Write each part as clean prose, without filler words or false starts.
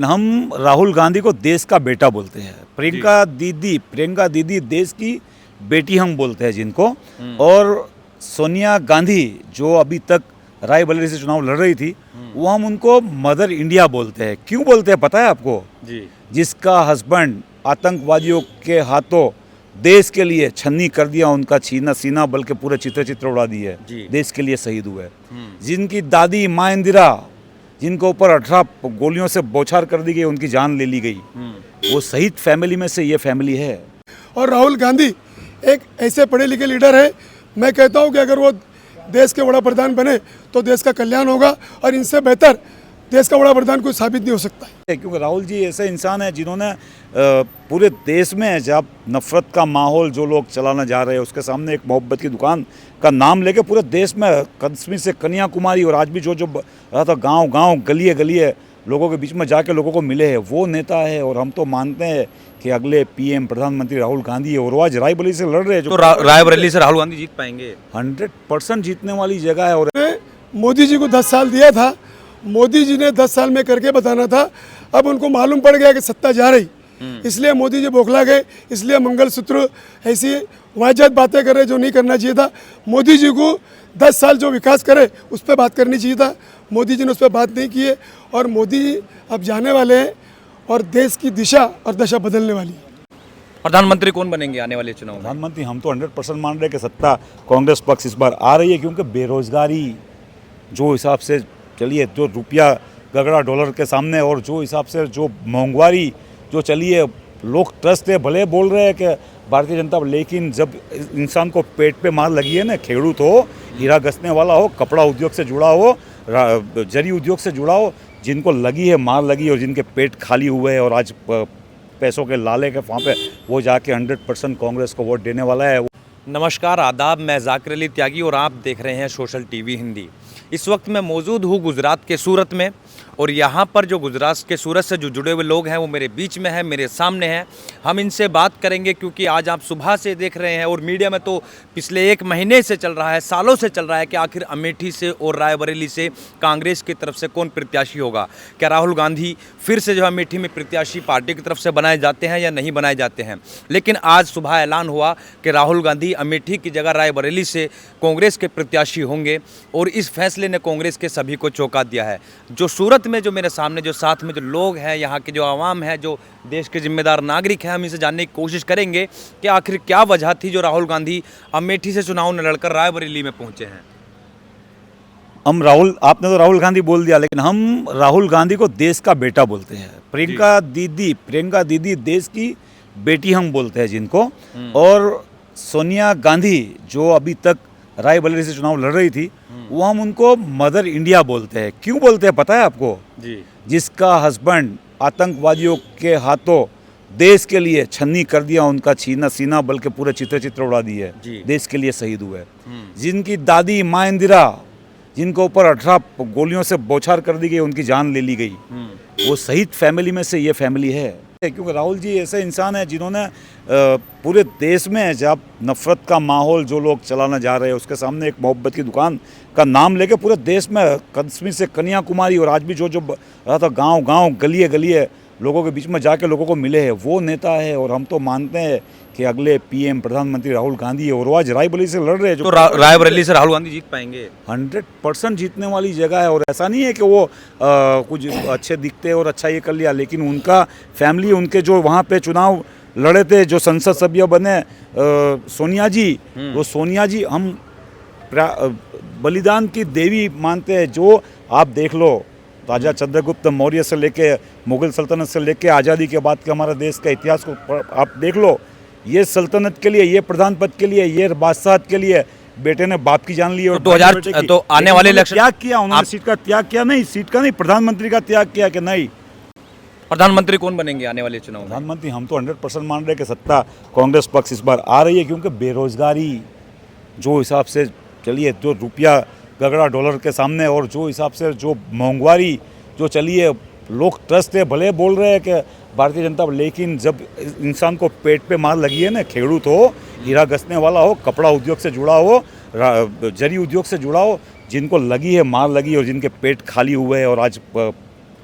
हम राहुल गांधी को देश का बेटा बोलते हैं। प्रियंका दीदी देश की बेटी हम बोलते हैं जिनको। और सोनिया गांधी जो अभी तक रायबरेली से चुनाव लड़ रही थी, वो हम उनको मदर इंडिया बोलते हैं। क्यों बोलते हैं पता है आपको? जी। जिसका हस्बैंड आतंकवादियों के हाथों देश के लिए छन्नी कर दिया, उनका छीना सीना बल्कि पूरे चित्र उड़ा दिए, देश के लिए शहीद हुए। जिनकी दादी माँ इंदिरा, जिनको ऊपर 18 गोलियों से बौछार कर दी गई, उनकी जान ले ली गई, वो शहीद फैमिली में से ये फैमिली है। और राहुल गांधी एक ऐसे पढ़े लिखे लीडर है, मैं कहता हूँ कि अगर वो देश के बड़ा प्रधान बने तो देश का कल्याण होगा, और इनसे बेहतर देश का बड़ा प्रधान कोई साबित नहीं हो सकता है। क्योंकि राहुल जी ऐसे इंसान है जिन्होंने पूरे देश में जब नफरत का माहौल जो लोग चलाना जा रहे हैं, उसके सामने एक मोहब्बत की दुकान का नाम लेके पूरे देश में कश्मीर से कन्याकुमारी और आज भी जो रहा था गांव गलिए गलिए लोगों के बीच में जाके लोगों को मिले हैं, वो नेता है। और हम तो मानते हैं कि अगले पीएम प्रधानमंत्री राहुल गांधी है। और वो आज रायबरेली से लड़ रहे हैं। तो रायबरेली से राहुल गांधी जीत पाएंगे? 100% जीतने वाली जगह है। और मोदी जी को 10 साल दिया था, मोदी जी ने 10 साल में करके बताना था। अब उनको मालूम पड़ गया कि सत्ता जा रही, इसलिए मोदी जी बौखला गए, इसलिए मंगलसूत्र ऐसी वाहियात बातें कर रहे जो नहीं करना चाहिए था। मोदी जी को 10 साल जो विकास करे उस पर बात करनी चाहिए था, मोदी जी ने उस पर बात नहीं की है। और मोदी जी अब जाने वाले हैं और देश की दिशा और दशा बदलने वाली है। प्रधानमंत्री कौन बनेंगे आने वाले चुनाव में? प्रधानमंत्री हम तो 100% मान रहे हैं कि सत्ता कांग्रेस पक्ष इस बार आ रही है। क्योंकि बेरोजगारी जो हिसाब से चलिए, जो रुपया गगड़ा डॉलर के सामने, और जो हिसाब से जो महंगाई जो चली है, लोग ट्रस्ट है भले बोल रहे हैं कि भारतीय जनता, लेकिन जब इंसान को पेट पे मार लगी है ना, खेड़ूत हो, हीरा घसने वाला हो, कपड़ा उद्योग से जुड़ा हो, जरी उद्योग से जुड़ा हो, जिनको लगी है मार लगी और जिनके पेट खाली हुए हैं और आज पैसों के लाले के वहाँ पे वो जाके 100% कांग्रेस को वोट देने वाला है। नमस्कार, आदाब। मैं जाकिर अली त्यागी और आप देख रहे हैं सोशल टीवी हिंदी। इस वक्त मैं मौजूद हूँ गुजरात के सूरत में, और यहाँ पर जो गुजरात के सूरत से जो जुड़े हुए लोग हैं वो मेरे बीच में हैं, मेरे सामने हैं। हम इनसे बात करेंगे क्योंकि आज आप सुबह से देख रहे हैं और मीडिया में तो पिछले 1 महीने से चल रहा है, सालों से चल रहा है कि आखिर अमेठी से और रायबरेली से कांग्रेस की तरफ से कौन प्रत्याशी होगा। क्या राहुल गांधी फिर से जो है अमेठी में प्रत्याशी पार्टी की तरफ से बनाए जाते हैं या नहीं बनाए जाते हैं। लेकिन आज सुबह ऐलान हुआ कि राहुल गांधी अमेठी की जगह रायबरेली से कांग्रेस के प्रत्याशी होंगे, और इस फैसले ने कांग्रेस के सभी को चौंका दिया है। जो सूरत में जो मेरे सामने जो साथ में जो लोग हैं, यहाँ के जो आवाम है, जो देश के जिम्मेदार नागरिक हैं, हम इसे जानने की कोशिश करेंगे कि आखिर क्या वजह थी जो राहुल गांधी अमेठी से चुनाव न लड़कर रायबरेली में पहुंचे हैं। आपने तो राहुल गांधी बोल दिया, लेकिन हम राहुल गांधी को देश का बेटा बोलते हैं। प्रियंका दीदी देश की बेटी हम बोलते हैं जिनको। और सोनिया गांधी जो अभी तक रायबरेली से चुनाव लड़ रही थी, वो हम उनको मदर इंडिया बोलते हैं। क्यों बोलते हैं पता है आपको? जिसका हस्बैंड आतंकवादियों के हाथों देश के लिए छन्नी कर दिया, उनका छीना सीना बल्कि पूरे चित्र उड़ा दिए, देश के लिए शहीद हुए। जिनकी दादी माँ इंदिरा, जिनको ऊपर 18 गोलियों से बौछार कर दी गई, उनकी जान ले ली गई, वो शहीद फैमिली में से ये फैमिली है। क्योंकि राहुल जी ऐसे इंसान है जिन्होंने पूरे देश में जब नफरत का माहौल जो लोग चलाना जा रहे हैं, उसके सामने एक मोहब्बत की दुकान का नाम लेके पूरे देश में कश्मीर से कन्याकुमारी और आज भी जो रहा था गांव गलिए गलिए लोगों के बीच में जाके लोगों को मिले हैं, वो नेता है। और हम तो मानते हैं कि अगले पीएम प्रधानमंत्री राहुल गांधी है। और वो आज रायबरेली से लड़ रहे हैं। तो रायबरेली से राहुल गांधी जीत पाएंगे? 100% जीतने वाली जगह है। और ऐसा नहीं है कि वो कुछ अच्छे दिखते और अच्छा ये कर लिया, लेकिन उनका फैमिली, उनके जो वहाँ पे चुनाव लड़े थे, जो संसद सभ्य बने सोनिया जी, वो सोनिया जी हम बलिदान की देवी मानते हैं। जो आप देख लो, राजा चंद्रगुप्त मौर्य से लेके मुगल सल्तनत से लेके आज़ादी के बाद के हमारे देश का इतिहास को आप देख लो, ये सल्तनत के लिए, ये प्रधान पद के लिए, ये बादशाहत के लिए बेटे ने बाप की जान ली। और 2000 तो आने वाले इलेक्शन त्याग किया उन्होंने, सीट का त्याग किया नहीं, सीट का नहीं, प्रधानमंत्री का त्याग किया कि नहीं। प्रधानमंत्री कौन बनेंगे आने वाले चुनाव में? प्रधानमंत्री हम तो 100% मान रहे हैं कि सत्ता कांग्रेस पक्ष इस बार आ रही है। क्योंकि बेरोजगारी जो हिसाब से चलिए, जो रुपया गगड़ा डॉलर के सामने, और जो हिसाब से जो महंगाई जो चली है, लोग ट्रस्ट है भले बोल रहे हैं कि भारतीय जनता, लेकिन जब इंसान को पेट पे मार लगी है ना, खेड़ूत हो, हीरा घसने वाला हो, कपड़ा उद्योग से जुड़ा हो, जरी उद्योग से जुड़ा हो, जिनको लगी है मार लगी और जिनके पेट खाली हुए हैं और आज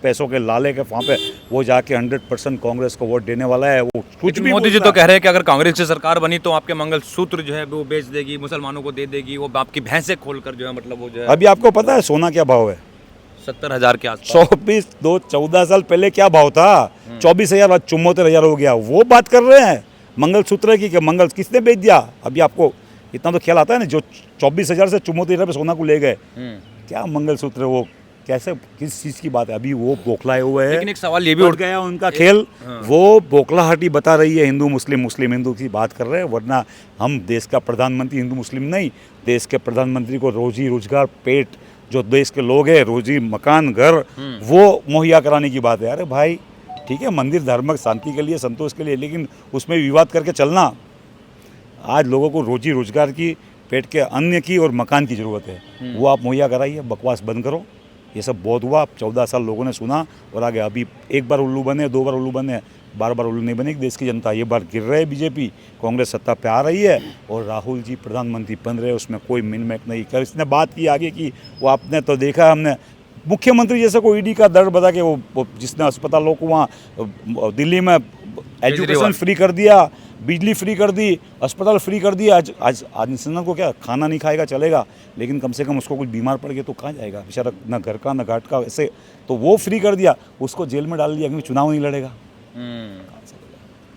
पैसों के लाले के वहाँ पे वो जाके 100% कांग्रेस को वोट देने वाला है। वो कुछ भी मोदी जी बोलता तो कह रहे हैं कि अगर कांग्रेस की सरकार बनी तो आपके मंगलसूत्र जो है वो बेच देगी, मुसलमानों को दे देगी, वो आपकी भैंसें खोलकर जो है मतलब वो जो है। अभी आपको पता है सोना क्या भाव है? 70,000 के आसपास। 14 साल पहले क्या भाव था? 24,000, आज 74,000 हो गया। वो बात कर रहे हैं मंगलसूत्र की कि मंगल किसने बेच दिया? अभी आपको इतना तो ख्याल आता है ना, जो 24,000 से 74,000 पे सोना को ले गए, क्या मंगलसूत्र, वो कैसे, किस चीज़ की बात है? अभी वो बौखलाए हुए हैं। लेकिन एक सवाल ये भी उठ गया उनका खेल। वो बौखलाहटी बता रही है हिंदू मुस्लिम, मुस्लिम हिंदू की बात कर रहे हैं, वरना हम देश का प्रधानमंत्री हिंदू मुस्लिम नहीं, देश के प्रधानमंत्री को रोजी रोजगार, पेट, जो देश के लोग हैं, रोजी मकान घर वो मुहैया कराने की बात है। अरे भाई ठीक है, मंदिर धार्मिक शांति के लिए, संतोष के लिए, लेकिन उसमें विवाद करके चलना। आज लोगों को रोजी रोजगार की, पेट के अन्न की और मकान की ज़रूरत है, वो आप मुहैया कराइए, बकवास बंद करो। ये सब बहुत हुआ, 14 साल लोगों ने सुना और आगे अभी एक बार उल्लू बने, 2 बार उल्लू बने, बार बार उल्लू नहीं बनेगी देश की जनता। ये बार गिर रहे हैं बीजेपी, कांग्रेस सत्ता पे आ रही है और राहुल जी प्रधानमंत्री बन रहे हैं, उसमें कोई मिनमेक नहीं कर। इसने बात की आगे की, वो आपने तो देखा, हमने मुख्यमंत्री जैसे कोई ईडी का दर्द बता के वो जिसने अस्पतालों को वहाँ दिल्ली में एजुकेशन फ्री कर दिया, बिजली फ्री कर दी, अस्पताल फ्री कर दिया। आज इंसान को क्या खाना नहीं खाएगा चलेगा, लेकिन कम से कम उसको कुछ बीमार पड़ गया तो कहाँ जाएगा बेचारा, ना घर का ना घाट का, ऐसे तो वो फ्री कर दिया, उसको जेल में डाल दिया क्योंकि चुनाव नहीं लड़ेगा।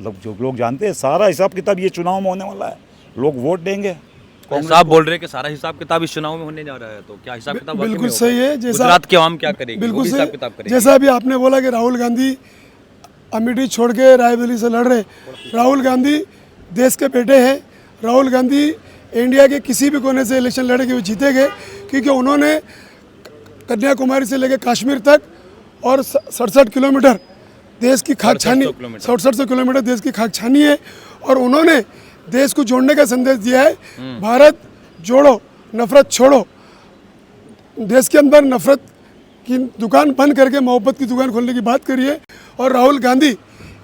जो लोग जानते हैं सारा हिसाब किताब ये चुनाव में होने वाला है, लोग वोट देंगे। साहब बोल रहे हैं कि सारा हिसाब किताब इस चुनाव में होने जा रहा है, तो क्या हिसाब किताब वाकई में बिल्कुल होगा? सही है। जैसा गुजरात की आवाम क्या करेगी? बिल्कुल वो भी सही, हिसाब किताब करेगी। जैसा अभी आपने बोला कि राहुल गांधी अमेठी छोड़ के रायबरेली से लड़ रहे, राहुल गांधी देश के बेटे हैं। राहुल गांधी इंडिया के किसी भी कोने से इलेक्शन लड़े के वो जीतेंगे, क्योंकि उन्होंने कन्याकुमारी से लेकर कश्मीर तक और 67 किलोमीटर देश की खाक छानी, 6700 किलोमीटर देश की खाक छानी है और उन्होंने देश को जोड़ने का संदेश दिया है। भारत जोड़ो, नफरत छोड़ो। देश के अंदर नफरत की दुकान बंद करके मोहब्बत की दुकान खोलने की बात करी है। और राहुल गांधी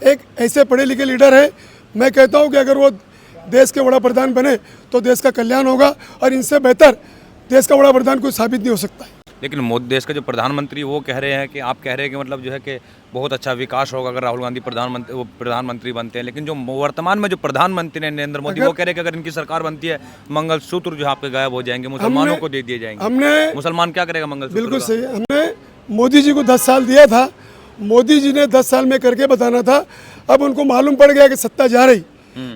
एक ऐसे पढ़े लिखे लीडर है, मैं कहता हूं कि अगर वो देश के बड़ा प्रधान बने तो देश का कल्याण होगा और इनसे बेहतर देश का बड़ा प्रधान कोई साबित नहीं हो सकता है। लेकिन मोदी देश का जो प्रधानमंत्री वो कह रहे हैं कि आप कह रहे हैं कि मतलब जो है कि बहुत अच्छा विकास होगा अगर राहुल गांधी प्रधानमंत्री बनते हैं, लेकिन जो वर्तमान में जो प्रधानमंत्री हैं नरेंद्र मोदी, वो कह रहे हैं कि अगर इनकी सरकार बनती है मंगलसूत्र जो आपके गायब हो जाएंगे, मुसलमानों को दे दिए जाएंगे। हमने मुसलमान क्या करेगा मंगलसूत्र? बिल्कुल सही है। हमने मोदी जी को 10 साल दिया था, मोदी जी ने 10 साल में करके बताना था। अब उनको मालूम पड़ गया कि सत्ता जा रही,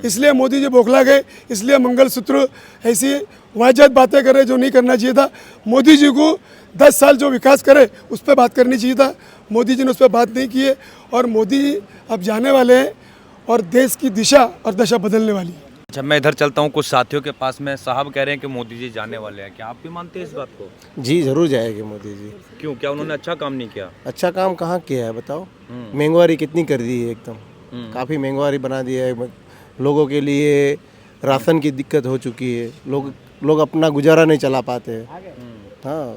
इसलिए मोदी जी बौखला गए, इसलिए मंगलसूत्र ऐसी वाहियात बातें करे जो नहीं करना चाहिए था। मोदी जी को 10 साल जो विकास करे उस पर बात करनी चाहिए था, मोदी जी ने उस पर बात नहीं की है। और मोदी जी अब जाने वाले हैं और देश की दिशा और दशा बदलने वाली है। अच्छा, मैं इधर चलता हूँ कुछ साथियों के पास में। साहब कह रहे हैं कि मोदी जी जाने वाले हैं, क्या आप भी मानते हैं इस बात को? जी ज़रूर जाएंगे मोदी जी। क्यों, क्या उन्होंने अच्छा काम नहीं किया? अच्छा काम कहाँ किया है बताओ? महंगाई कितनी कर दी है, एकदम काफ़ी महंगाई बना दी है। लोगों के लिए राशन की दिक्कत हो चुकी है, लोग अपना गुजारा नहीं चला पाते हैं। हाँ,